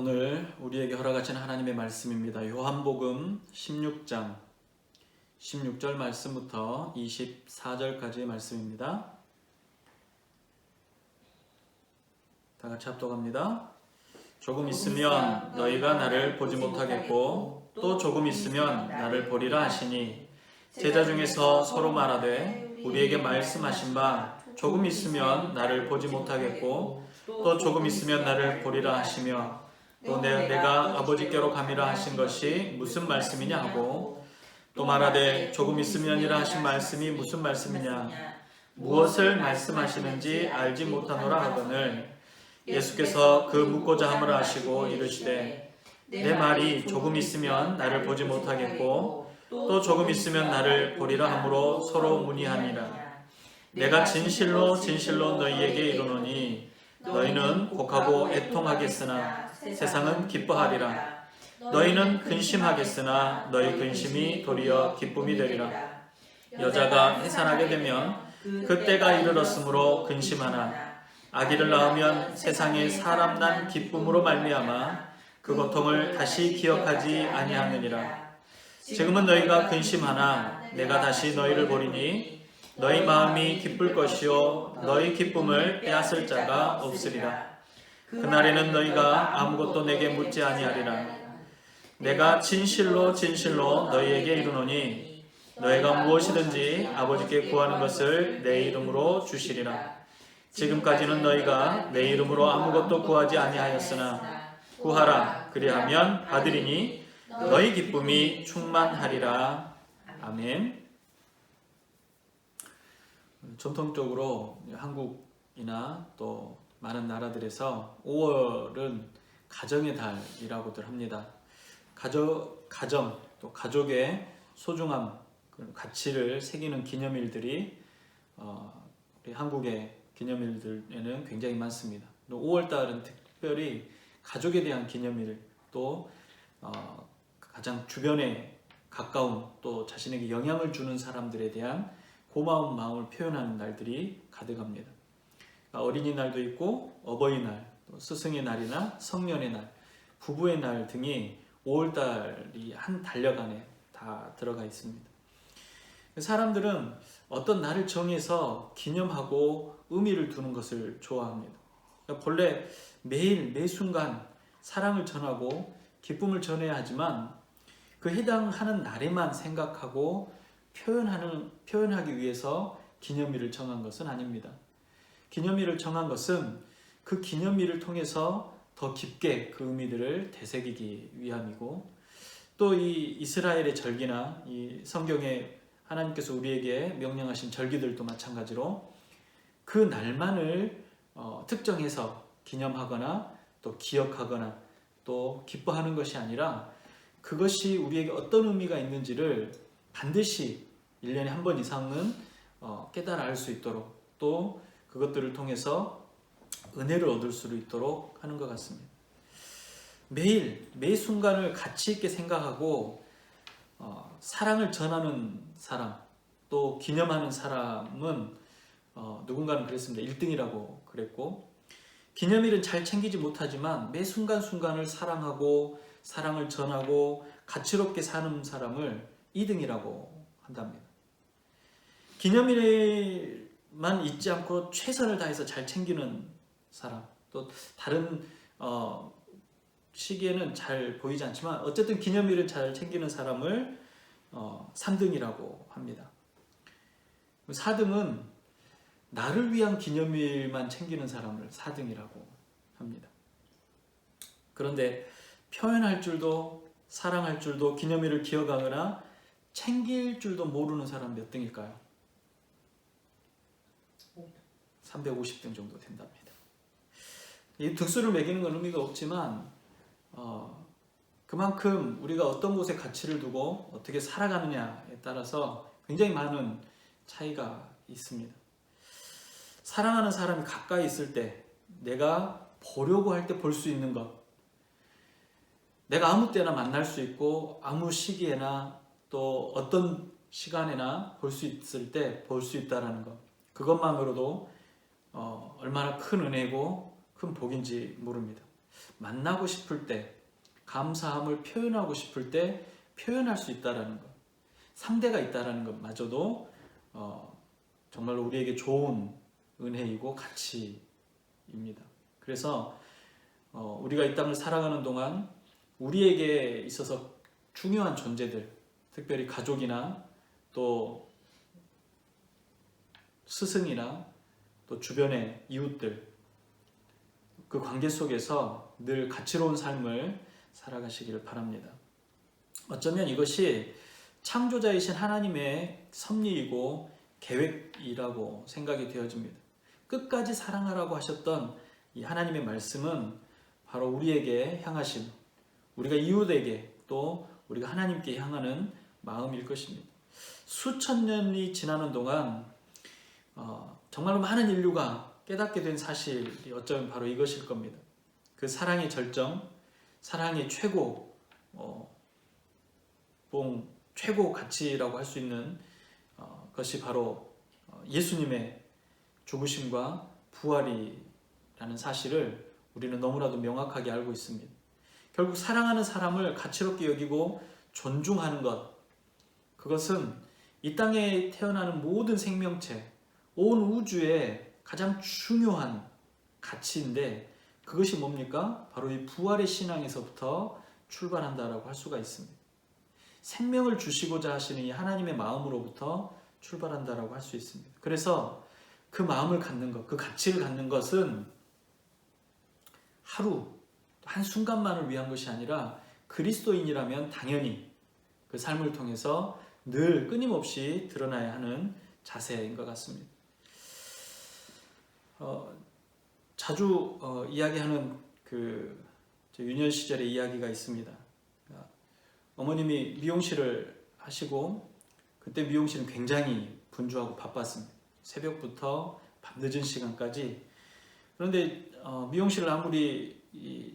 오늘 우리에게 허락하신 하나님의 말씀입니다. 요한복음 16장 16절 말씀부터 24절까지의 말씀입니다. 다 같이 합독합니다. 조금 있으면 너희가 나를 보지 못하겠고 또 조금 있으면 나를 보리라 하시니 제자 중에서 서로 말하되 우리에게 말씀하신 바 조금 있으면 나를 보지 못하겠고 또 조금 있으면 나를 보리라 하시며 또 내가 아버지께로 감이라 하신 것이 무슨 말씀이냐 하고 또 말하되 조금 있으면이라 하신 말씀이 무슨 말씀이냐 무엇을 말씀하시는지 알지 못하노라 하거늘 예수께서 그 묻고자 함을 아시고 이르시되 내 말이 조금 있으면 나를 보지 못하겠고 또 조금 있으면 나를 보리라 하므로 서로 문의하니라. 내가 진실로 진실로 너희에게 이르노니 너희는 곡하고 애통하겠으나 세상은 기뻐하리라. 너희는 근심하겠으나 너희 근심이 도리어 기쁨이 되리라. 여자가 해산하게 되면 그때가 이르렀으므로 근심하나 아기를 낳으면 세상에 사람 난 기쁨으로 말미암아 그 고통을 다시 기억하지 아니하느니라. 지금은 너희가 근심하나 내가 다시 너희를 보리니 너희 마음이 기쁠 것이요 너희 기쁨을 빼앗을 자가 없으리라. 그날에는 너희가 아무것도 내게 묻지 아니하리라. 내가 진실로 진실로 너희에게 이르노니 너희가 무엇이든지 아버지께 구하는 것을 내 이름으로 주시리라. 지금까지는 너희가 내 이름으로 아무것도 구하지 아니하였으나 구하라 그리하면 받으리니 너희 기쁨이 충만하리라. 아멘. 전통적으로 한국이나 또 많은 나라들에서 5월은 가정의 달이라고들 합니다. 가정 또 가족의 소중함, 가치를 새기는 기념일들이 우리 한국의 기념일들에는 굉장히 많습니다. 5월달은 특별히 가족에 대한 기념일, 또 가장 주변에 가까운 또 자신에게 영향을 주는 사람들에 대한 고마운 마음을 표현하는 날들이 가득합니다. 어린이날도 있고 어버이날, 또 스승의 날이나 성년의 날, 부부의 날 등이 5월달이 한 달력 안에 다 들어가 있습니다. 사람들은 어떤 날을 정해서 기념하고 의미를 두는 것을 좋아합니다. 본래 매일 매 순간 사랑을 전하고 기쁨을 전해야 하지만 그 해당하는 날에만 생각하고 표현하기 위해서 기념일을 정한 것은 아닙니다. 기념일을 정한 것은 그 기념일을 통해서 더 깊게 그 의미들을 되새기기 위함이고, 또 이 이스라엘의 절기나 이 성경에 하나님께서 우리에게 명령하신 절기들도 마찬가지로 그 날만을 특정해서 기념하거나 또 기억하거나 또 기뻐하는 것이 아니라 그것이 우리에게 어떤 의미가 있는지를 반드시 1년에 한 번 이상은 깨달아 알 수 있도록, 또 그것들을 통해서 은혜를 얻을 수 있도록 하는 것 같습니다. 매일 매 순간을 가치 있게 생각하고 사랑을 전하는 사람, 또 기념하는 사람은 누군가는 그랬습니다. 1등이라고 그랬고, 기념일은 잘 챙기지 못하지만 매 순간순간을 사랑하고 사랑을 전하고 가치롭게 사는 사람을 2등이라고 한답니다. 기념일만 잊지 않고 최선을 다해서 잘 챙기는 사람, 또 다른 시기에는 잘 보이지 않지만 어쨌든 기념일을 잘 챙기는 사람을 3등이라고 합니다. 4등은 나를 위한 기념일만 챙기는 사람을 4등이라고 합니다. 그런데 표현할 줄도 사랑할 줄도 기념일을 기억하거나 챙길 줄도 모르는 사람 몇 등일까요? 350등 정도 된답니다. 이 등수를 매기는 건 의미가 없지만 그만큼 우리가 어떤 곳에 가치를 두고 어떻게 살아가느냐에 따라서 굉장히 많은 차이가 있습니다. 사랑하는 사람이 가까이 있을 때, 내가 보려고 할 때 볼 수 있는 것, 내가 아무 때나 만날 수 있고 아무 시기에나 또 어떤 시간에나 볼 수 있을 때 볼 수 있다는 것, 그것만으로도 얼마나 큰 은혜고 큰 복인지 모릅니다. 만나고 싶을 때, 감사함을 표현하고 싶을 때 표현할 수 있다라는 것, 상대가 있다라는 것마저도 정말로 우리에게 좋은 은혜이고 가치입니다. 그래서 우리가 이 땅을 살아가는 동안 우리에게 있어서 중요한 존재들, 특별히 가족이나 또 스승이나 또 주변의 이웃들, 그 관계 속에서 늘 가치로운 삶을 살아가시기를 바랍니다. 어쩌면 이것이 창조자이신 하나님의 섭리이고 계획이라고 생각이 되어집니다. 끝까지 사랑하라고 하셨던 이 하나님의 말씀은 바로 우리에게 향하신, 우리가 이웃에게 또 우리가 하나님께 향하는 마음일 것입니다. 수천 년이 지나는 동안 정말로 많은 인류가 깨닫게 된 사실이 어쩌면 바로 이것일 겁니다. 그 사랑의 절정, 사랑의 최고 최고 가치라고 할 수 있는 것이 바로 예수님의 죽으심과 부활이라는 사실을 우리는 너무나도 명확하게 알고 있습니다. 결국 사랑하는 사람을 가치롭게 여기고 존중하는 것, 그것은 이 땅에 태어나는 모든 생명체, 온 우주의 가장 중요한 가치인데, 그것이 뭡니까? 바로 이 부활의 신앙에서부터 출발한다라고 할 수가 있습니다. 생명을 주시고자 하시는 이 하나님의 마음으로부터 출발한다라고 할 수 있습니다. 그래서 그 마음을 갖는 것, 그 가치를 갖는 것은 하루, 한순간만을 위한 것이 아니라 그리스도인이라면 당연히 그 삶을 통해서 늘 끊임없이 드러나야 하는 자세인 것 같습니다. 자주 이야기하는 그 유년 시절의 이야기가 있습니다. 어머님이 미용실을 하시고 그때 미용실은 굉장히 분주하고 바빴습니다. 새벽부터 밤늦은 시간까지. 그런데 미용실을 아무리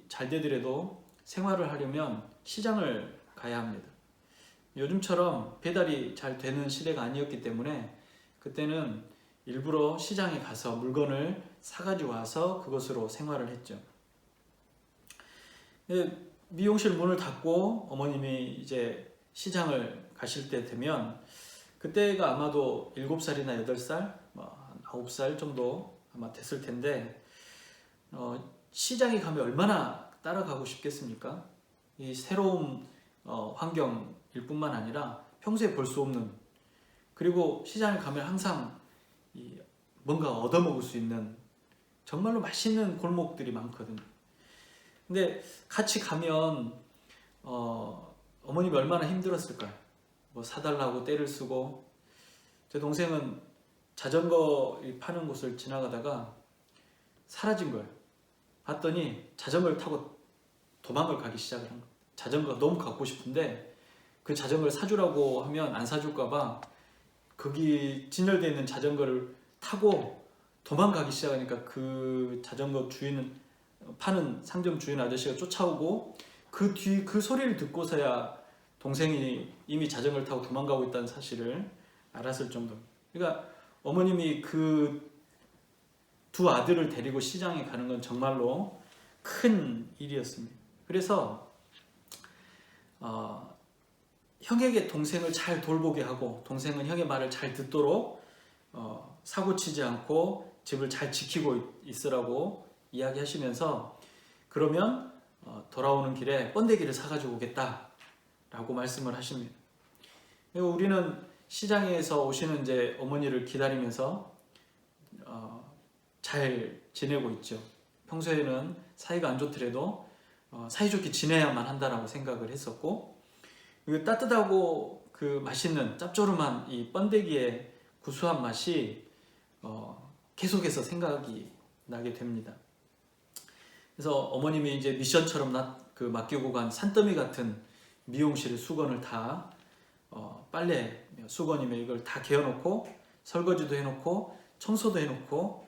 잘 되더라도 생활을 하려면 시장을 가야 합니다. 요즘처럼 배달이 잘 되는 시대가 아니었기 때문에 그때는 일부러 시장에 가서 물건을 사가지고 와서 그것으로 생활을 했죠. 미용실 문을 닫고 어머님이 이제 시장을 가실 때 되면 그때가 아마도 7살이나 8살, 9살 정도 아마 됐을 텐데 시장에 가면 얼마나 따라가고 싶겠습니까? 이 새로운 환경일 뿐만 아니라 평소에 볼 수 없는, 그리고 시장에 가면 항상 뭔가 얻어먹을 수 있는 정말로 맛있는 골목들이 많거든요. 근데 같이 가면 어머님이 얼마나 힘들었을까요? 뭐 사달라고 떼를 쓰고. 제 동생은 자전거 파는 곳을 지나가다가 사라진 거예요. 봤더니 자전거를 타고 도망을 가기 시작을 한 거예요. 자전거가 너무 갖고 싶은데 그 자전거를 사주라고 하면 안 사줄까봐 거기 진열되어 있는 자전거를 타고 도망가기 시작하니까 그 자전거 주인은, 파는 상점 주인 아저씨가 쫓아오고 그 소리를 듣고서야 동생이 이미 자전거를 타고 도망가고 있다는 사실을 알았을 정도. 그러니까 어머님이 그 두 아들을 데리고 시장에 가는 건 정말로 큰 일이었습니다. 그래서 형에게 동생을 잘 돌보게 하고 동생은 형의 말을 잘 듣도록 사고치지 않고 집을 잘 지키고 있으라고 이야기하시면서, 그러면 돌아오는 길에 번데기를 사가지고 오겠다라고 말씀을 하십니다. 그리고 우리는 시장에서 오시는 이제 어머니를 기다리면서 잘 지내고 있죠. 평소에는 사이가 안 좋더라도 사이좋게 지내야만 한다라고 생각을 했었고, 그리고 따뜻하고 그 맛있는 짭조름한 이 번데기의 구수한 맛이 계속해서 생각이 나게 됩니다. 그래서 어머님이 이제 미션처럼 맡기고 간 산더미 같은 미용실 수건을 다 빨래 수건이면 이걸 다 개어놓고 설거지도 해놓고 청소도 해놓고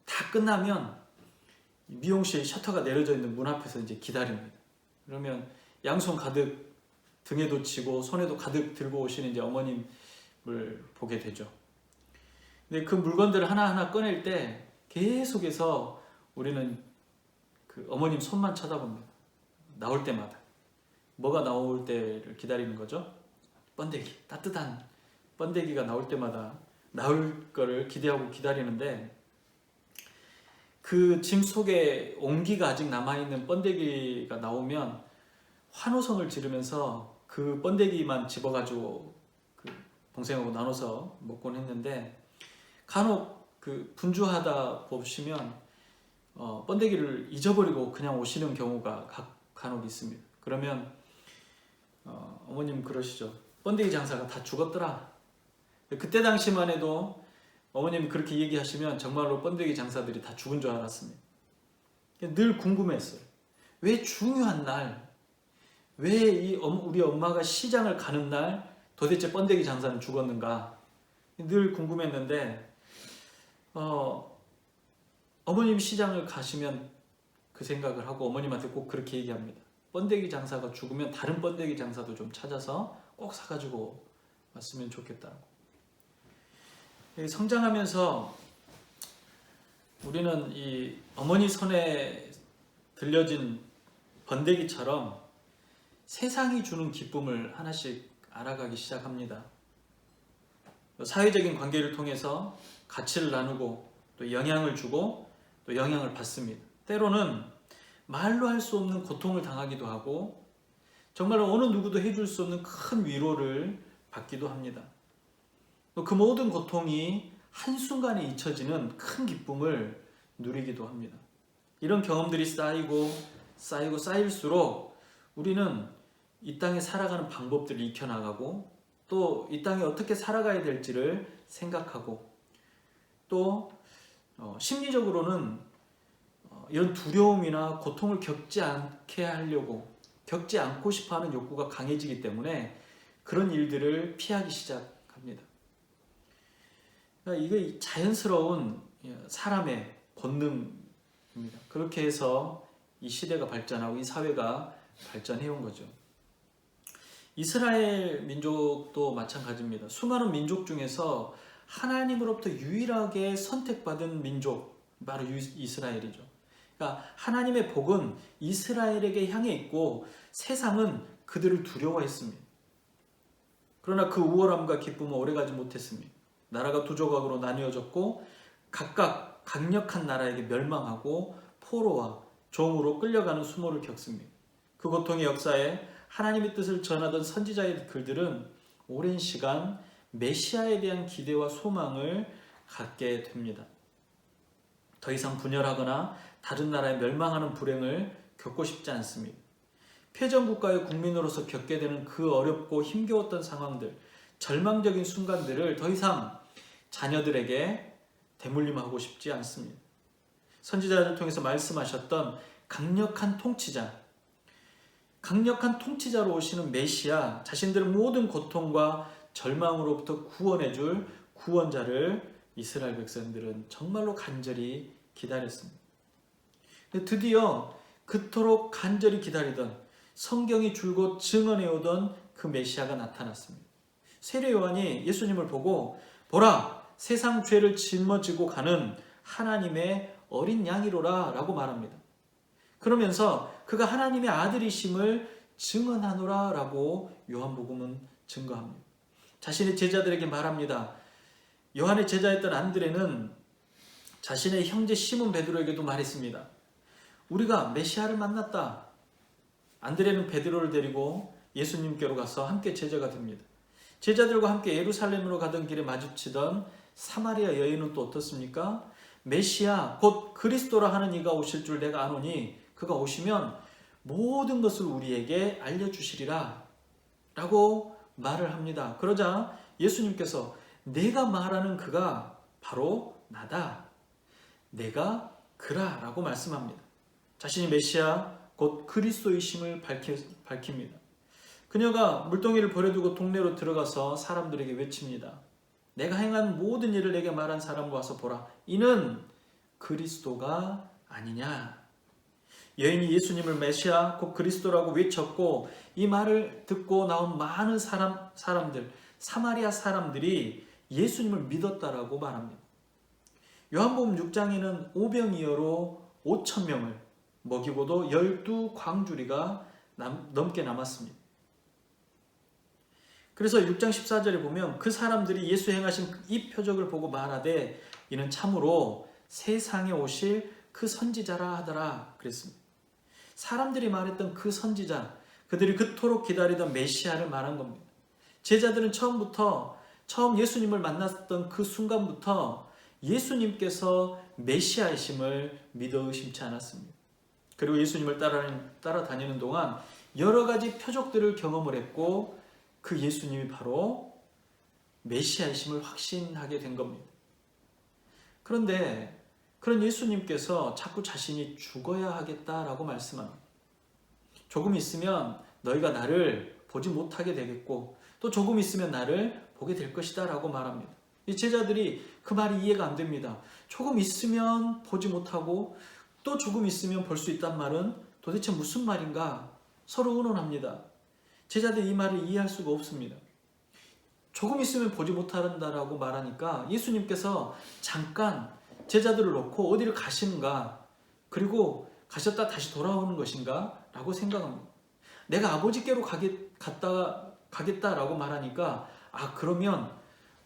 다 끝나면 미용실 셔터가 내려져 있는 문 앞에서 이제 기다립니다. 그러면 양손 가득 등에도 지고 손에도 가득 들고 오시는 이제 어머님을 보게 되죠. 근데 그 물건들을 하나하나 꺼낼 때 계속해서 우리는 그 어머님 손만 쳐다봅니다. 나올 때마다. 뭐가 나올 때를 기다리는 거죠? 번데기, 따뜻한 번데기가 나올 때마다 나올 거를 기대하고 기다리는데, 그 짐 속에 온기가 아직 남아있는 번데기가 나오면 환호성을 지르면서 그 번데기만 집어가지고 그 동생하고 나눠서 먹곤 했는데, 간혹 그 분주하다 보시면 번데기를 잊어버리고 그냥 오시는 경우가 간혹 있습니다. 그러면 어머님 그러시죠. 번데기 장사가 다 죽었더라. 그때 당시만 해도 어머님이 그렇게 얘기하시면 정말로 번데기 장사들이 다 죽은 줄 알았습니다. 늘 궁금했어요. 왜 중요한 날, 왜 우리 엄마가 시장을 가는 날 도대체 번데기 장사는 죽었는가 늘 궁금했는데, 어머님 시장을 가시면 그 생각을 하고 어머님한테 꼭 그렇게 얘기합니다. 번데기 장사가 죽으면 다른 번데기 장사도 좀 찾아서 꼭 사가지고 왔으면 좋겠다고. 성장하면서 우리는 이 어머니 손에 들려진 번데기처럼 세상이 주는 기쁨을 하나씩 알아가기 시작합니다. 사회적인 관계를 통해서 가치를 나누고 또 영향을 주고 또 영향을 받습니다. 때로는 말로 할 수 없는 고통을 당하기도 하고 정말로 어느 누구도 해줄 수 없는 큰 위로를 받기도 합니다. 그 모든 고통이 한순간에 잊혀지는 큰 기쁨을 누리기도 합니다. 이런 경험들이 쌓일수록 우리는 이 땅에 살아가는 방법들을 익혀나가고 또 이 땅에 어떻게 살아가야 될지를 생각하고 또 심리적으로는 이런 두려움이나 고통을 겪지 않고 싶어하는 욕구가 강해지기 때문에 그런 일들을 피하기 시작합니다. 그러니까 이게 자연스러운 사람의 본능입니다. 그렇게 해서 이 시대가 발전하고 이 사회가 발전해온 거죠. 이스라엘 민족도 마찬가지입니다. 수많은 민족 중에서 하나님으로부터 유일하게 선택받은 민족, 바로 이스라엘이죠. 그러니까 하나님의 복은 이스라엘에게 향해 있고 세상은 그들을 두려워했습니다. 그러나 그 우월함과 기쁨은 오래가지 못했습니다. 나라가 두 조각으로 나뉘어졌고 각각 강력한 나라에게 멸망하고 포로와 종으로 끌려가는 수모를 겪습니다. 그 고통의 역사에 하나님의 뜻을 전하던 선지자의 글들은 오랜 시간 메시아에 대한 기대와 소망을 갖게 됩니다. 더 이상 분열하거나 다른 나라에 멸망하는 불행을 겪고 싶지 않습니다. 패전국가의 국민으로서 겪게 되는 그 어렵고 힘겨웠던 상황들, 절망적인 순간들을 더 이상 자녀들에게 대물림하고 싶지 않습니다. 선지자를 통해서 말씀하셨던 강력한 통치자로 오시는 메시아, 자신들의 모든 고통과 절망으로부터 구원해줄 구원자를 이스라엘 백성들은 정말로 간절히 기다렸습니다. 드디어 그토록 간절히 기다리던 성경이 줄곧 증언해오던 그 메시아가 나타났습니다. 세례 요한이 예수님을 보고 보라, 세상 죄를 짊어지고 가는 하나님의 어린 양이로라 라고 말합니다. 그러면서 그가 하나님의 아들이심을 증언하노라 라고 요한복음은 증거합니다. 자신의 제자들에게 말합니다. 요한의 제자였던 안드레는 자신의 형제 시몬 베드로에게도 말했습니다. 우리가 메시아를 만났다. 안드레는 베드로를 데리고 예수님께로 가서 함께 제자가 됩니다. 제자들과 함께 예루살렘으로 가던 길에 마주치던 사마리아 여인은 또 어떻습니까? 메시아 곧 그리스도라 하는 이가 오실 줄 내가 아노니 그가 오시면 모든 것을 우리에게 알려주시리라 라고 말을 합니다. 그러자 예수님께서 내가 말하는 그가 바로 나다. 내가 그라 라고 말씀합니다. 자신이 메시아 곧 그리스도이심을 밝힙니다. 그녀가 물동이를 버려두고 동네로 들어가서 사람들에게 외칩니다. 내가 행한 모든 일을 내게 말한 사람을 와서 보라. 이는 그리스도가 아니냐. 여인이 예수님을 메시아 곧 그리스도라고 외쳤고 이 말을 듣고 나온 많은 사람들, 사마리아 사람들이 예수님을 믿었다라고 말합니다. 요한복음 6장에는 오병이어로 5,000명을 먹이고도 12광주리가 넘게 남았습니다. 그래서 6장 14절에 보면 그 사람들이 예수 행하신 이 표적을 보고 말하되 이는 참으로 세상에 오실 그 선지자라 하더라 그랬습니다. 사람들이 말했던 그 선지자, 그들이 그토록 기다리던 메시아를 말한 겁니다. 제자들은 처음 예수님을 만났던 그 순간부터 예수님께서 메시아이심을 믿어 의심치 않았습니다. 그리고 예수님을 따라다니는 동안 여러 가지 표적들을 경험을 했고 그 예수님이 바로 메시아이심을 확신하게 된 겁니다. 그런데 그런 예수님께서 자꾸 자신이 죽어야 하겠다라고 말씀합니다. 조금 있으면 너희가 나를 보지 못하게 되겠고 또 조금 있으면 나를 보게 될 것이다 라고 말합니다. 이 제자들이 그 말이 이해가 안 됩니다. 조금 있으면 보지 못하고 또 조금 있으면 볼 수 있단 말은 도대체 무슨 말인가 서로 의논합니다. 제자들이 이 말을 이해할 수가 없습니다. 조금 있으면 보지 못한다라고 말하니까 예수님께서 잠깐 제자들을 놓고 어디를 가시는가, 그리고 가셨다 다시 돌아오는 것인가 라고 생각합니다. 내가 아버지께로 가겠다라고 말하니까 그러면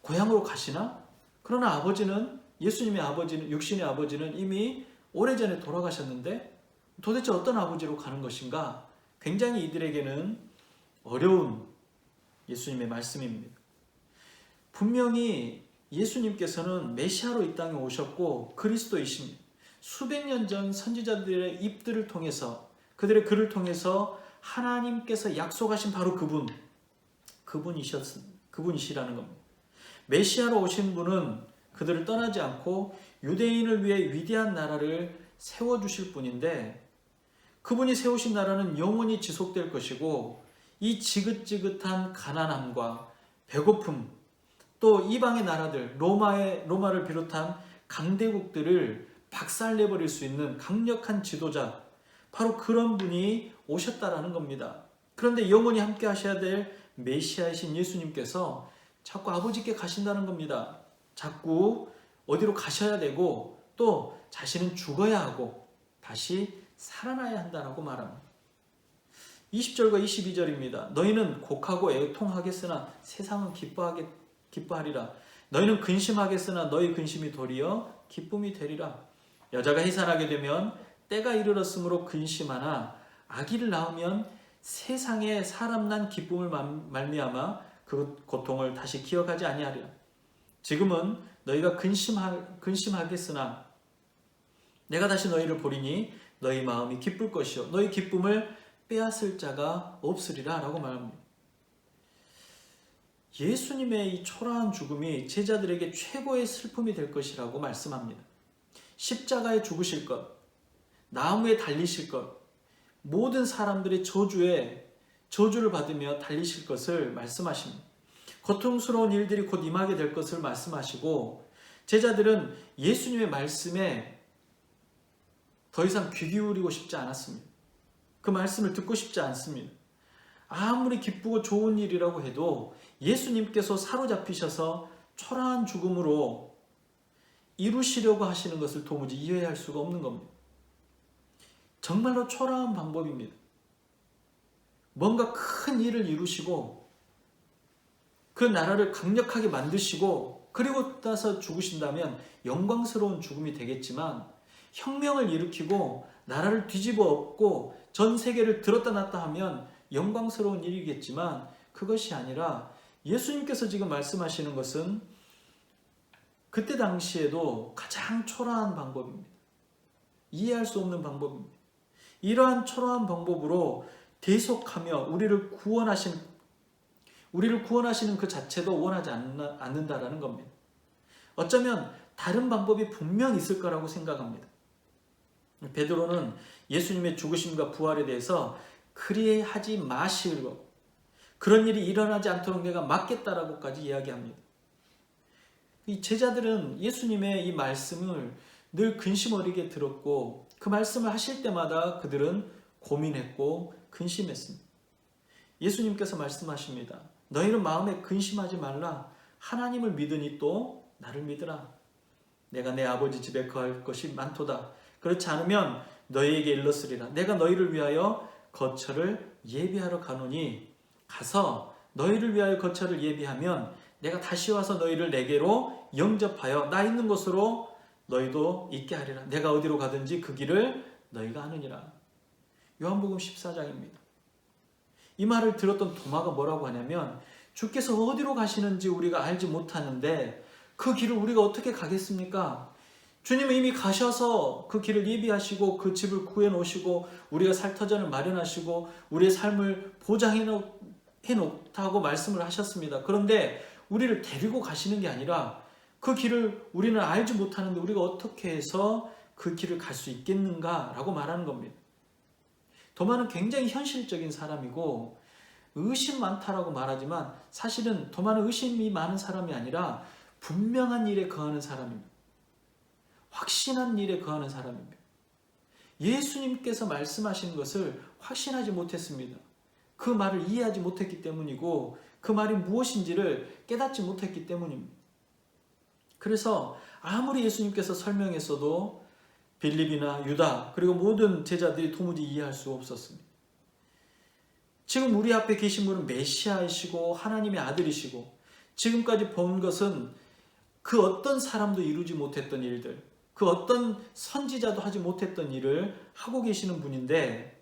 고향으로 가시나? 그러나 아버지는, 예수님의 아버지는, 육신의 아버지는 이미 오래전에 돌아가셨는데 도대체 어떤 아버지로 가는 것인가? 굉장히 이들에게는 어려운 예수님의 말씀입니다. 분명히 예수님께서는 메시아로 이 땅에 오셨고 그리스도이십니다. 수백 년 전 선지자들의 입들을 통해서, 그들의 글을 통해서 하나님께서 약속하신 바로 그분이시라는 겁니다. 메시아로 오신 분은 그들을 떠나지 않고 유대인을 위해 위대한 나라를 세워주실 분인데, 그분이 세우신 나라는 영원히 지속될 것이고 이 지긋지긋한 가난함과 배고픔, 또 이방의 나라들, 로마를 비롯한 강대국들을 박살내버릴 수 있는 강력한 지도자, 바로 그런 분이 오셨다라는 겁니다. 그런데 영원히 함께 하셔야 될 메시아이신 예수님께서 자꾸 아버지께 가신다는 겁니다. 자꾸 어디로 가셔야 되고 또 자신은 죽어야 하고 다시 살아나야 한다라고 말합니다. 20절과 22절입니다. 너희는 곡하고 애통하겠으나 세상은 기뻐하리라. 너희는 근심하겠으나 너희 근심이 도리어 기쁨이 되리라. 여자가 해산하게 되면 때가 이르렀으므로 근심하나 아기를 낳으면 세상에 사람 난 기쁨을 말미암아 그 고통을 다시 기억하지 아니하리라. 지금은 너희가 근심하겠으나 내가 다시 너희를 보리니 너희 마음이 기쁠 것이요 너희 기쁨을 빼앗을 자가 없으리라 라고 말합니다. 예수님의 이 초라한 죽음이 제자들에게 최고의 슬픔이 될 것이라고 말씀합니다. 십자가에 죽으실 것, 나무에 달리실 것, 모든 사람들의 저주를 받으며 달리실 것을 말씀하십니다. 고통스러운 일들이 곧 임하게 될 것을 말씀하시고, 제자들은 예수님의 말씀에 더 이상 귀 기울이고 싶지 않았습니다. 그 말씀을 듣고 싶지 않습니다. 아무리 기쁘고 좋은 일이라고 해도 예수님께서 사로잡히셔서 초라한 죽음으로 이루시려고 하시는 것을 도무지 이해할 수가 없는 겁니다. 정말로 초라한 방법입니다. 뭔가 큰 일을 이루시고 그 나라를 강력하게 만드시고 그리고 나서 죽으신다면 영광스러운 죽음이 되겠지만, 혁명을 일으키고 나라를 뒤집어 엎고 전 세계를 들었다 놨다 하면 영광스러운 일이겠지만, 그것이 아니라 예수님께서 지금 말씀하시는 것은 그때 당시에도 가장 초라한 방법입니다. 이해할 수 없는 방법입니다. 이러한 초라한 방법으로 대속하며 우리를 구원하시는 그 자체도 원하지 않는다라는 겁니다. 어쩌면 다른 방법이 분명 있을 거라고 생각합니다. 베드로는 예수님의 죽으심과 부활에 대해서 그리하지 마시고 그런 일이 일어나지 않도록 내가 막겠다라고까지 이야기합니다. 이 제자들은 예수님의 이 말씀을 늘 근심 어리게 들었고 그 말씀을 하실 때마다 그들은 고민했고 근심했습니다. 예수님께서 말씀하십니다. 너희는 마음에 근심하지 말라. 하나님을 믿으니 또 나를 믿으라. 내가 내 아버지 집에 거할 것이 많도다. 그렇지 않으면 너희에게 일렀으리라. 내가 너희를 위하여 거처를 예비하러 가노니 가서 너희를 위하여 거처를 예비하면 내가 다시 와서 너희를 내게로 영접하여 나 있는 곳으로 너희도 있게 하리라. 내가 어디로 가든지 그 길을 너희가 아느니라. 요한복음 14장입니다. 이 말을 들었던 도마가 뭐라고 하냐면 주께서 어디로 가시는지 우리가 알지 못하는데 그 길을 우리가 어떻게 가겠습니까? 주님은 이미 가셔서 그 길을 예비하시고 그 집을 구해 놓으시고 우리가 살 터전을 마련하시고 우리의 삶을 보장해 놓다고 말씀을 하셨습니다. 그런데 우리를 데리고 가시는 게 아니라 그 길을 우리는 알지 못하는데 우리가 어떻게 해서 그 길을 갈 수 있겠는가라고 말하는 겁니다. 도마는 굉장히 현실적인 사람이고 의심 많다라고 말하지만 사실은 도마는 의심이 많은 사람이 아니라 분명한 일에 거하는 사람입니다. 확신한 일에 거하는 사람입니다. 예수님께서 말씀하신 것을 확신하지 못했습니다. 그 말을 이해하지 못했기 때문이고 그 말이 무엇인지를 깨닫지 못했기 때문입니다. 그래서 아무리 예수님께서 설명했어도 빌립이나 유다 그리고 모든 제자들이 도무지 이해할 수 없었습니다. 지금 우리 앞에 계신 분은 메시아이시고 하나님의 아들이시고 지금까지 본 것은 그 어떤 사람도 이루지 못했던 일들, 그 어떤 선지자도 하지 못했던 일을 하고 계시는 분인데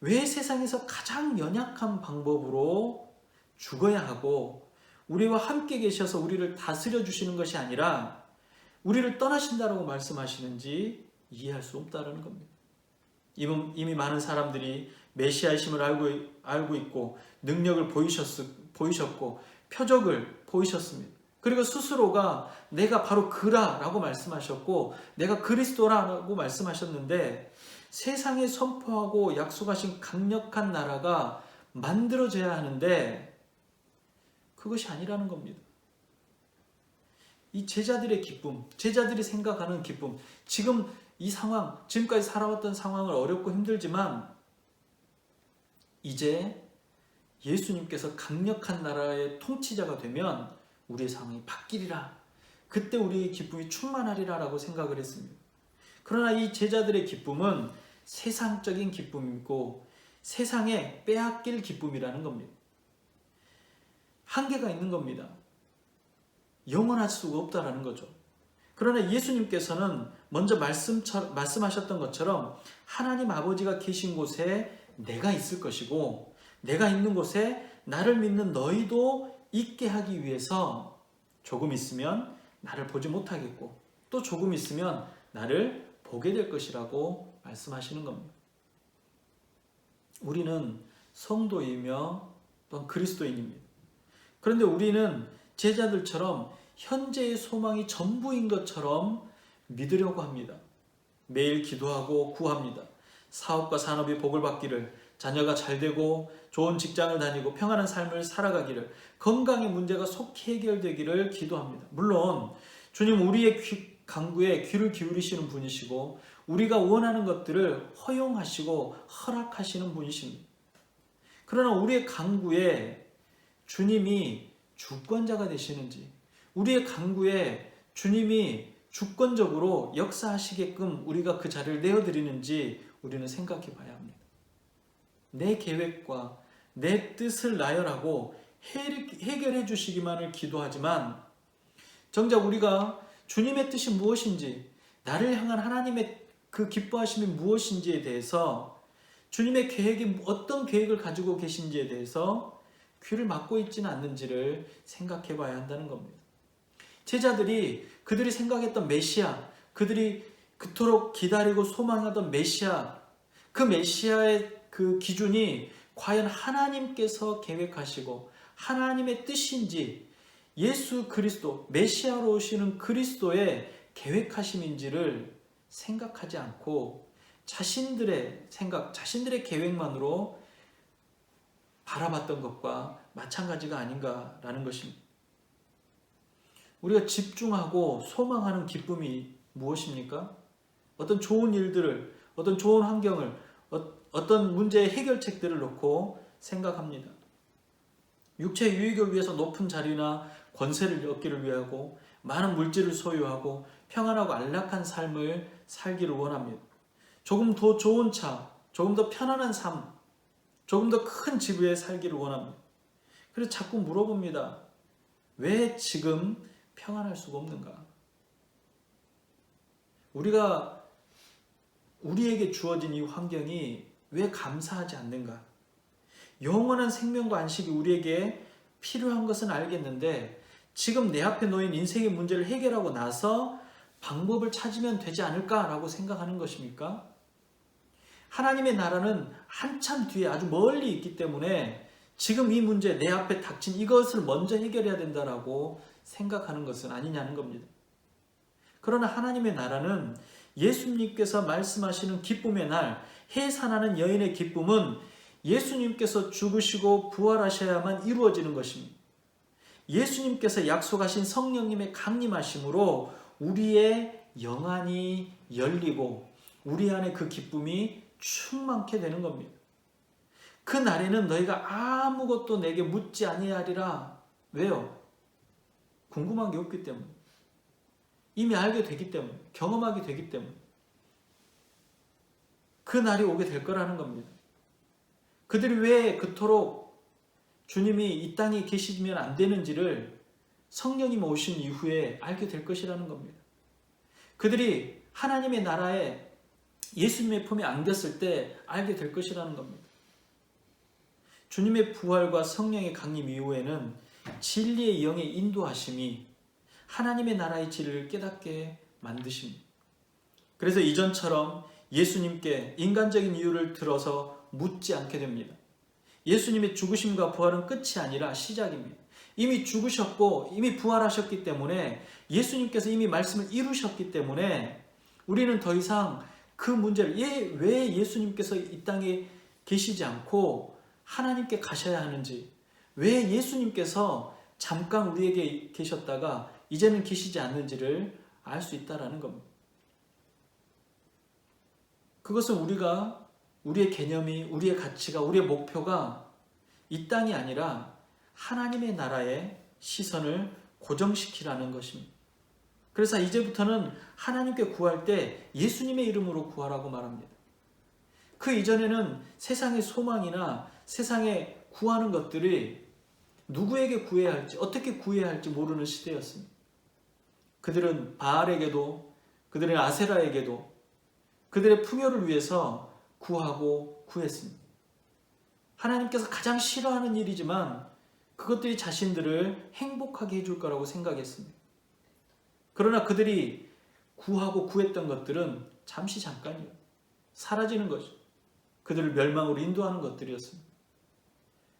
왜 세상에서 가장 연약한 방법으로 죽어야 하고 우리와 함께 계셔서 우리를 다스려 주시는 것이 아니라 우리를 떠나신다라고 말씀하시는지 이해할 수 없다는 겁니다. 이미 많은 사람들이 메시아이심을 알고 있고 능력을 보이셨고 표적을 보이셨습니다. 그리고 스스로가 내가 바로 그라라고 말씀하셨고 내가 그리스도라고 말씀하셨는데 세상에 선포하고 약속하신 강력한 나라가 만들어져야 하는데 그것이 아니라는 겁니다. 이 제자들의 기쁨, 제자들이 생각하는 기쁨, 지금 이 상황, 지금까지 살아왔던 상황을 어렵고 힘들지만 이제 예수님께서 강력한 나라의 통치자가 되면 우리의 상황이 바뀌리라. 그때 우리의 기쁨이 충만하리라 라고 생각을 했습니다. 그러나 이 제자들의 기쁨은 세상적인 기쁨이고 세상에 빼앗길 기쁨이라는 겁니다. 한계가 있는 겁니다. 영원할 수가 없다라는 거죠. 그러나 예수님께서는 먼저 말씀하셨던 것처럼 하나님 아버지가 계신 곳에 내가 있을 것이고 내가 있는 곳에 나를 믿는 너희도 있게 하기 위해서 조금 있으면 나를 보지 못하겠고 또 조금 있으면 나를 보게 될 것이라고 말씀하시는 겁니다. 우리는 성도이며 또한 그리스도인입니다. 그런데 우리는 제자들처럼 현재의 소망이 전부인 것처럼 믿으려고 합니다. 매일 기도하고 구합니다. 사업과 산업이 복을 받기를, 자녀가 잘 되고 좋은 직장을 다니고 평안한 삶을 살아가기를, 건강의 문제가 속히 해결되기를 기도합니다. 물론 주님 우리의 간구에 귀를 기울이시는 분이시고 우리가 원하는 것들을 허용하시고 허락하시는 분이십니다. 그러나 우리의 간구에 주님이 주권자가 되시는지, 우리의 간구에 주님이 주권적으로 역사하시게끔 우리가 그 자리를 내어드리는지 우리는 생각해 봐야 합니다. 내 계획과 내 뜻을 나열하고 해결해 주시기만을 기도하지만 정작 우리가 주님의 뜻이 무엇인지, 나를 향한 하나님의 그 기뻐하심이 무엇인지에 대해서, 주님의 계획이 어떤 계획을 가지고 계신지에 대해서 귀를 막고 있지는 않는지를 생각해 봐야 한다는 겁니다. 제자들이 그들이 생각했던 메시아, 그들이 그토록 기다리고 소망하던 메시아, 그 메시아의 그 기준이 과연 하나님께서 계획하시고 하나님의 뜻인지, 예수 그리스도, 메시아로 오시는 그리스도의 계획하심인지를 생각하지 않고 자신들의 생각, 자신들의 계획만으로 바라봤던 것과 마찬가지가 아닌가라는 것입니다. 우리가 집중하고 소망하는 기쁨이 무엇입니까? 어떤 좋은 일들을, 어떤 좋은 환경을, 어떤 문제의 해결책들을 놓고 생각합니다. 육체의 유익을 위해서 높은 자리나 권세를 얻기를 위하고 많은 물질을 소유하고 평안하고 안락한 삶을 살기를 원합니다. 조금 더 좋은 차, 조금 더 편안한 삶, 조금 더 큰 집 위에 살기를 원합니다. 그래서 자꾸 물어봅니다. 왜 지금 평안할 수가 없는가? 우리가 우리에게 주어진 이 환경이 왜 감사하지 않는가? 영원한 생명과 안식이 우리에게 필요한 것은 알겠는데 지금 내 앞에 놓인 인생의 문제를 해결하고 나서 방법을 찾으면 되지 않을까라고 생각하는 것입니까? 하나님의 나라는 한참 뒤에 아주 멀리 있기 때문에 지금 이 문제, 내 앞에 닥친 이것을 먼저 해결해야 된다라고 생각하는 것은 아니냐는 겁니다. 그러나 하나님의 나라는 예수님께서 말씀하시는 기쁨의 날, 해산하는 여인의 기쁨은 예수님께서 죽으시고 부활하셔야만 이루어지는 것입니다. 예수님께서 약속하신 성령님의 강림하심으로 우리의 영안이 열리고 우리 안에 그 기쁨이 충만케 되는 겁니다. 그 날에는 너희가 아무것도 내게 묻지 아니하리라. 왜요? 궁금한 게 없기 때문에. 이미 알게 되기 때문에. 경험하게 되기 때문에. 그 날이 오게 될 거라는 겁니다. 그들이 왜 그토록 주님이 이 땅에 계시면 안 되는지를 성령님 오신 이후에 알게 될 것이라는 겁니다. 그들이 하나님의 나라에 예수님의 품에 안겼을 때 알게 될 것이라는 겁니다. 주님의 부활과 성령의 강림 이후에는 진리의 영의 인도하심이 하나님의 나라의 진리를 깨닫게 만드십니다. 그래서 이전처럼 예수님께 인간적인 이유를 들어서 묻지 않게 됩니다. 예수님의 죽으심과 부활은 끝이 아니라 시작입니다. 이미 죽으셨고 이미 부활하셨기 때문에 예수님께서 이미 말씀을 이루셨기 때문에 우리는 더 이상 그 문제를 왜 예수님께서 이 땅에 계시지 않고 하나님께 가셔야 하는지, 왜 예수님께서 잠깐 우리에게 계셨다가 이제는 계시지 않는지를 알 수 있다라는 겁니다. 그것은 우리가 우리의 개념이, 우리의 가치가, 우리의 목표가 이 땅이 아니라 하나님의 나라의 시선을 고정시키라는 것입니다. 그래서 이제부터는 하나님께 구할 때 예수님의 이름으로 구하라고 말합니다. 그 이전에는 세상의 소망이나 세상에 구하는 것들이 누구에게 구해야 할지, 어떻게 구해야 할지 모르는 시대였습니다. 그들은 바알에게도, 그들은 아세라에게도 그들의 풍요를 위해서 구하고 구했습니다. 하나님께서 가장 싫어하는 일이지만 그것들이 자신들을 행복하게 해줄 거라고 생각했습니다. 그러나 그들이 구하고 구했던 것들은 잠시 잠깐이에요. 사라지는 거죠. 그들을 멸망으로 인도하는 것들이었습니다.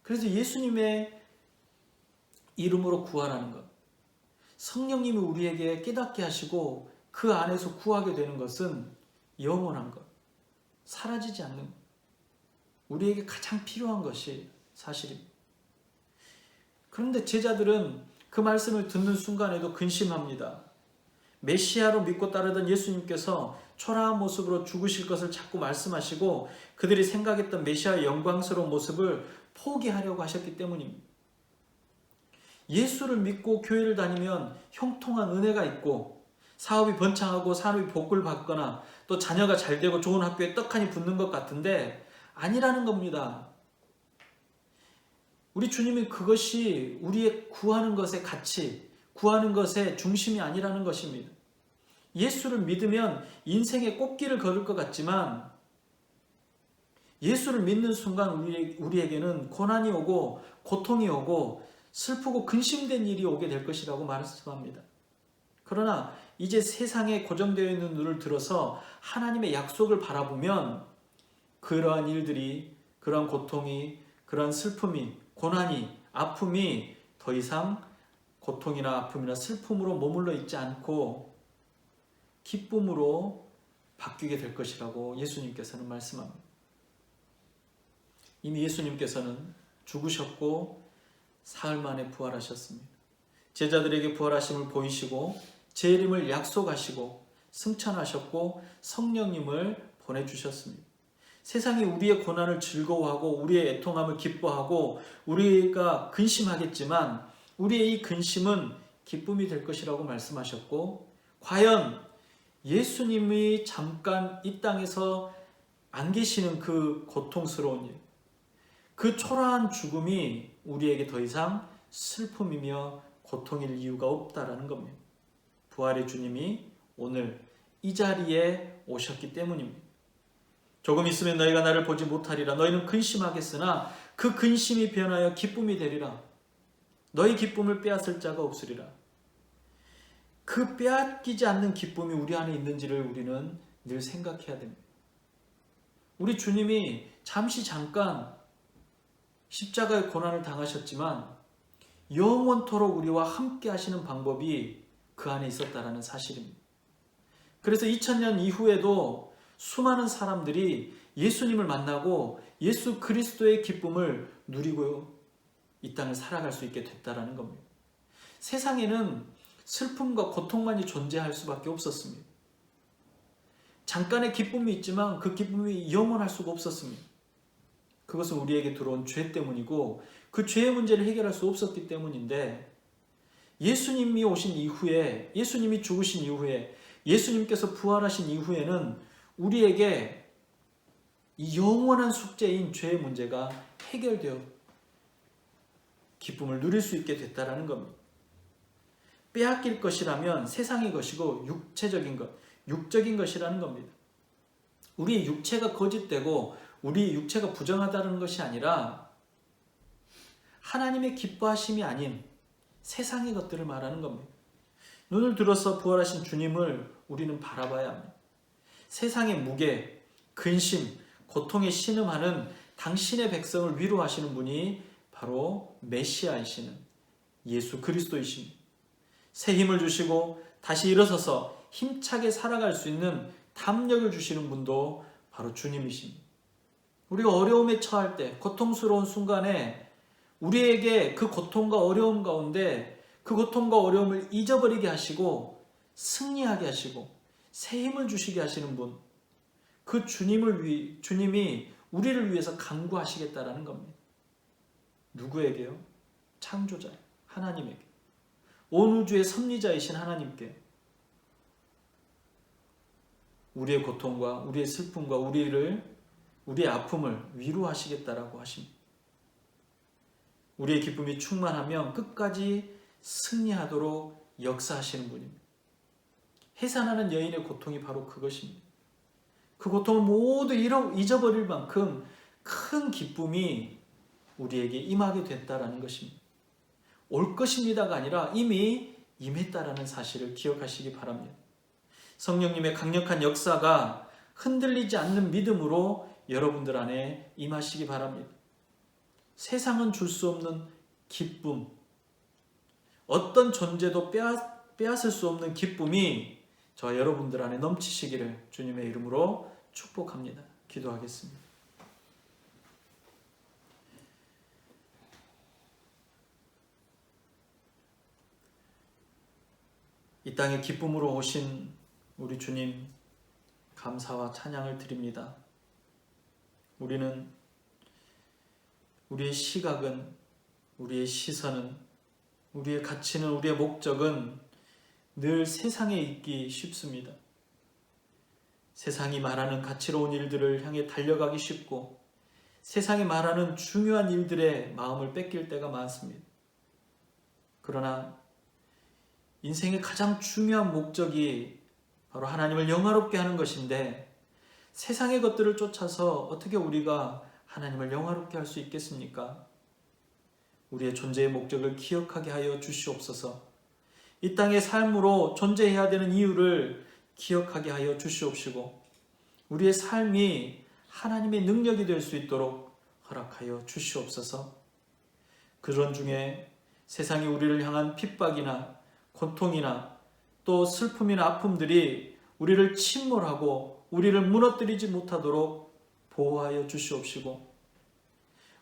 그래서 예수님의 이름으로 구하라는 것, 성령님이 우리에게 깨닫게 하시고 그 안에서 구하게 되는 것은 영원한 것, 사라지지 않는 것, 우리에게 가장 필요한 것이 사실입니다. 그런데 제자들은 그 말씀을 듣는 순간에도 근심합니다. 메시아로 믿고 따르던 예수님께서 초라한 모습으로 죽으실 것을 자꾸 말씀하시고 그들이 생각했던 메시아의 영광스러운 모습을 포기하려고 하셨기 때문입니다. 예수를 믿고 교회를 다니면 형통한 은혜가 있고 사업이 번창하고 사람이 복을 받거나 또 자녀가 잘 되고 좋은 학교에 떡하니 붙는 것 같은데 아니라는 겁니다. 우리 주님이 그것이 우리의 구하는 것의 가치, 구하는 것의 중심이 아니라는 것입니다. 예수를 믿으면 인생의 꽃길을 걸을 것 같지만 예수를 믿는 순간 우리에게는 고난이 오고 고통이 오고 슬프고 근심된 일이 오게 될 것이라고 말씀합니다. 그러나 이제 세상에 고정되어 있는 눈을 들어서 하나님의 약속을 바라보면 그러한 일들이, 그러한 고통이, 그러한 슬픔이, 고난이, 아픔이 더 이상 고통이나 아픔이나 슬픔으로 머물러 있지 않고 기쁨으로 바뀌게 될 것이라고 예수님께서는 말씀합니다. 이미 예수님께서는 죽으셨고 사흘 만에 부활하셨습니다. 제자들에게 부활하심을 보이시고 재림을 약속하시고 승천하셨고 성령님을 보내주셨습니다. 세상이 우리의 고난을 즐거워하고 우리의 애통함을 기뻐하고 우리가 근심하겠지만 우리의 이 근심은 기쁨이 될 것이라고 말씀하셨고 과연 예수님이 잠깐 이 땅에서 안 계시는 그 고통스러운 일, 그 초라한 죽음이 우리에게 더 이상 슬픔이며 고통일 이유가 없다라는 겁니다. 부활의 주님이 오늘 이 자리에 오셨기 때문입니다. 조금 있으면 너희가 나를 보지 못하리라. 너희는 근심하겠으나 그 근심이 변하여 기쁨이 되리라. 너희 기쁨을 빼앗을 자가 없으리라. 그 빼앗기지 않는 기쁨이 우리 안에 있는지를 우리는 늘 생각해야 됩니다. 우리 주님이 잠깐 십자가의 고난을 당하셨지만 영원토록 우리와 함께 하시는 방법이 그 안에 있었다는 사실입니다. 그래서 2000년 이후에도 수많은 사람들이 예수님을 만나고 예수 그리스도의 기쁨을 누리고 이 땅을 살아갈 수 있게 됐다는 겁니다. 세상에는 슬픔과 고통만이 존재할 수밖에 없었습니다. 잠깐의 기쁨이 있지만 그 기쁨이 영원할 수가 없었습니다. 그것은 우리에게 들어온 죄 때문이고 그 죄의 문제를 해결할 수 없었기 때문인데, 예수님이 오신 이후에, 예수님이 죽으신 이후에, 예수님께서 부활하신 이후에는 우리에게 이 영원한 숙제인 죄의 문제가 해결되어 기쁨을 누릴 수 있게 됐다는 겁니다. 빼앗길 것이라면 세상의 것이고 육체적인 것, 육적인 것이라는 겁니다. 우리의 육체가 거짓되고 우리의 육체가 부정하다는 것이 아니라 하나님의 기뻐하심이 아닌 세상의 것들을 말하는 겁니다. 눈을 들어서 부활하신 주님을 우리는 바라봐야 합니다. 세상의 무게, 근심, 고통에 신음하는 당신의 백성을 위로하시는 분이 바로 메시아이시는 예수 그리스도이십니다. 새 힘을 주시고 다시 일어서서 힘차게 살아갈 수 있는 담력을 주시는 분도 바로 주님이십니다. 우리가 어려움에 처할 때, 고통스러운 순간에 우리에게 그 고통과 어려움 가운데 그 고통과 어려움을 잊어버리게 하시고 승리하게 하시고 새 힘을 주시게 하시는 분, 그 주님이 우리를 위해서 간구하시겠다라는 겁니다. 누구에게요? 창조자 하나님에게, 온 우주의 섭리자이신 하나님께 우리의 고통과 우리의 슬픔과 우리의 아픔을 위로하시겠다라고 하십니다. 우리의 기쁨이 충만하면 끝까지 승리하도록 역사하시는 분입니다. 해산하는 여인의 고통이 바로 그것입니다. 그 고통을 모두 잊어버릴 만큼 큰 기쁨이 우리에게 임하게 됐다라는 것입니다. 올 것입니다가 아니라 이미 임했다라는 사실을 기억하시기 바랍니다. 성령님의 강력한 역사가 흔들리지 않는 믿음으로 여러분들 안에 임하시기 바랍니다. 세상은 줄 수 없는 기쁨, 어떤 존재도 빼앗을 수 없는 기쁨이 저와 여러분들 안에 넘치시기를 주님의 이름으로 축복합니다. 기도하겠습니다. 이 땅에 기쁨으로 오신 우리 주님, 감사와 찬양을 드립니다. 우리는 우리의 시각은, 우리의 시선은, 우리의 가치는, 우리의 목적은 늘 세상에 있기 쉽습니다. 세상이 말하는 가치로운 일들을 향해 달려가기 쉽고 세상이 말하는 중요한 일들의 마음을 뺏길 때가 많습니다. 그러나 인생의 가장 중요한 목적이 바로 하나님을 영화롭게 하는 것인데, 세상의 것들을 쫓아서 어떻게 우리가 하나님을 영화롭게 할 수 있겠습니까? 우리의 존재의 목적을 기억하게 하여 주시옵소서. 이 땅의 삶으로 존재해야 되는 이유를 기억하게 하여 주시옵시고, 우리의 삶이 하나님의 능력이 될 수 있도록 허락하여 주시옵소서. 그런 중에 세상이 우리를 향한 핍박이나 고통이나 또 슬픔이나 아픔들이 우리를 침몰하고 우리를 무너뜨리지 못하도록 보호하여 주시옵시고,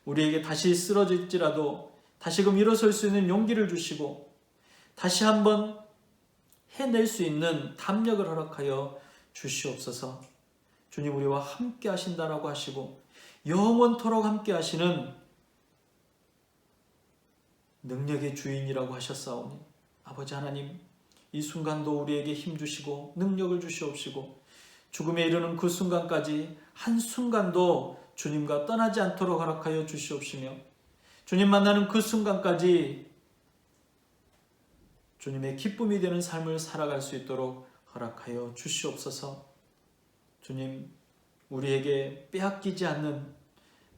우리에게 다시 쓰러질지라도 다시금 일어설 수 있는 용기를 주시고 다시 한번 해낼 수 있는 담력을 허락하여 주시옵소서. 주님, 우리와 함께 하신다라고 하시고 영원토록 함께 하시는 능력의 주인이라고 하셨사오니 아버지 하나님, 이 순간도 우리에게 힘 주시고 능력을 주시옵시고 죽음에 이르는 그 순간까지 한순간도 주님과 떠나지 않도록 허락하여 주시옵시며 주님 만나는 그 순간까지 주님의 기쁨이 되는 삶을 살아갈 수 있도록 허락하여 주시옵소서. 주님, 우리에게 빼앗기지 않는,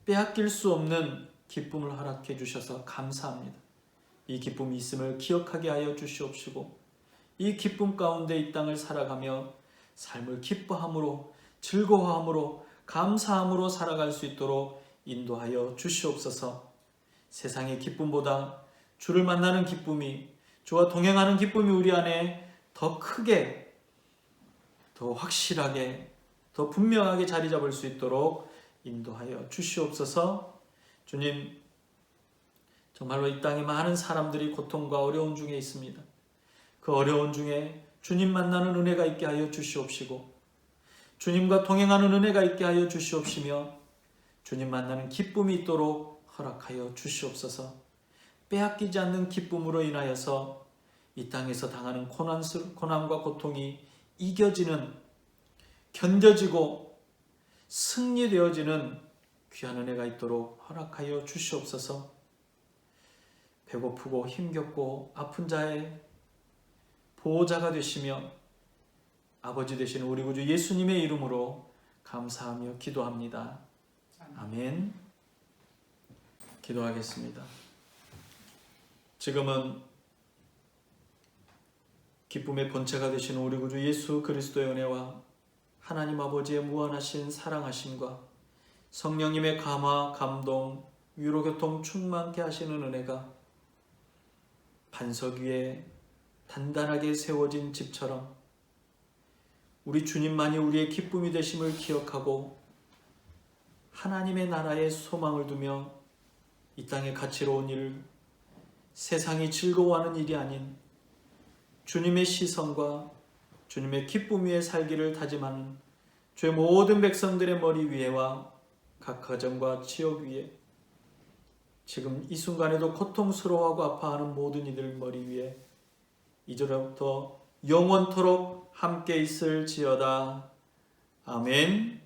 빼앗길 수 없는 기쁨을 허락해 주셔서 감사합니다. 이 기쁨이 있음을 기억하게 하여 주시옵시고 이 기쁨 가운데 이 땅을 살아가며 삶을 기뻐함으로 즐거워함으로 감사함으로 살아갈 수 있도록 인도하여 주시옵소서. 세상의 기쁨보다 주를 만나는 기쁨이, 주와 동행하는 기쁨이 우리 안에 더 크게, 더 확실하게, 더 분명하게 자리 잡을 수 있도록 인도하여 주시옵소서. 주님, 정말로 이 땅에 많은 사람들이 고통과 어려움 중에 있습니다. 그 어려움 중에 주님 만나는 은혜가 있게 하여 주시옵시고 주님과 동행하는 은혜가 있게 하여 주시옵시며 주님 만나는 기쁨이 있도록 허락하여 주시옵소서. 빼앗기지 않는 기쁨으로 인하여서 이 땅에서 당하는 고난과 고통이 이겨지는, 견뎌지고 승리되어지는 귀한 은혜가 있도록 허락하여 주시옵소서. 배고프고 힘겹고 아픈 자의 보호자가 되시며 아버지 되시는 우리 구주 예수님의 이름으로 감사하며 기도합니다. 아멘. 기도하겠습니다. 지금은 기쁨의 본체가 되시는 우리 구주 예수 그리스도의 은혜와 하나님 아버지의 무한하신 사랑하심과 성령님의 감화, 감동, 위로, 교통 충만케 하시는 은혜가 반석 위에 단단하게 세워진 집처럼 우리 주님만이 우리의 기쁨이 되심을 기억하고 하나님의 나라에 소망을 두며 이 땅에 가치로운 일, 세상이 즐거워하는 일이 아닌 주님의 시선과 주님의 기쁨 위에 살기를 다짐하는 주의 모든 백성들의 머리 위에와 각 가정과 지역 위에 지금 이 순간에도 고통스러워하고 아파하는 모든 이들 머리 위에 이제로부터 영원토록 함께 있을지어다. 아멘.